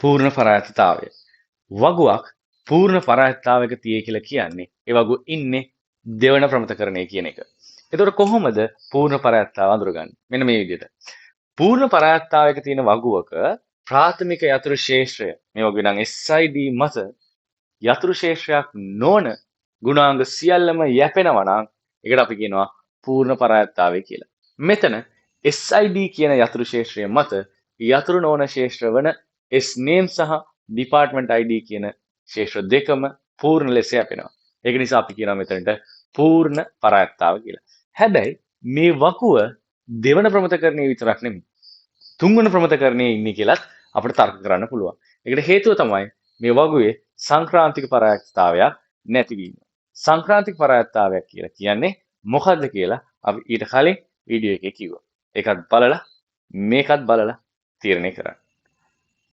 පූර්ණ පරායත්තතාවය. වගුවක් පූර්ණ පරායත්තතාවයක තියෙයි කියලා කියන්නේ ඒ වගුව ඉන්නේ දෙවන ප්‍රමතකරණය කියන එක. එතකොට කොහොමද පූර්ණ පරායත්තතාව අඳුරගන්නේ? මෙන්න මේ විදිහට. පූර්ණ පරායත්තතාවයක තියෙන වගුවක ප්‍රාථමික යතුරු ශේෂ්ත්‍රය මේ වගේ නම් SID මත යතුරු ශේෂ්ත්‍රයක් නොවන ගුණාංග සියල්ලම යැපෙනවා නම් ඒකට අපි කියනවා පූර්ණ පරායත්තතාවය කියලා. මෙතන SID කියන යතුරු ශේෂ්ත්‍රය මත යතුරු නොවන ශේෂ්ත්‍ර වන SNAME සහ department ID කියන ශේෂ්ත්‍ර දෙකම පූර්ණ ලෙස යැපෙනවා. ඒක නිසා අපි කියනවා මෙතනට පූර්ණ පරායත්තතාව කියලා. හැබැයි මේ වකුව දෙවන ප්‍රමතකරණයේ විතරක් නෙමෙයි තුන්වන ප්‍රමතකරණයේ ඉන්නේ කියලාත් අපිට තර්ක කරන්න පුළුවන්. ඒකට හේතුව තමයි මේ වගුවේ සංක්‍රාන්තික පරායත්තතාවයක් නැතිවීම. සංක්‍රාන්තික පරායත්තතාවයක් කියලා කියන්නේ මොකද්ද කියලා අපි ඊට කලින් වීඩියෝ එකේ කිව්වා. ඒකත් බලලා මේකත් බලලා තීරණය කරන්න.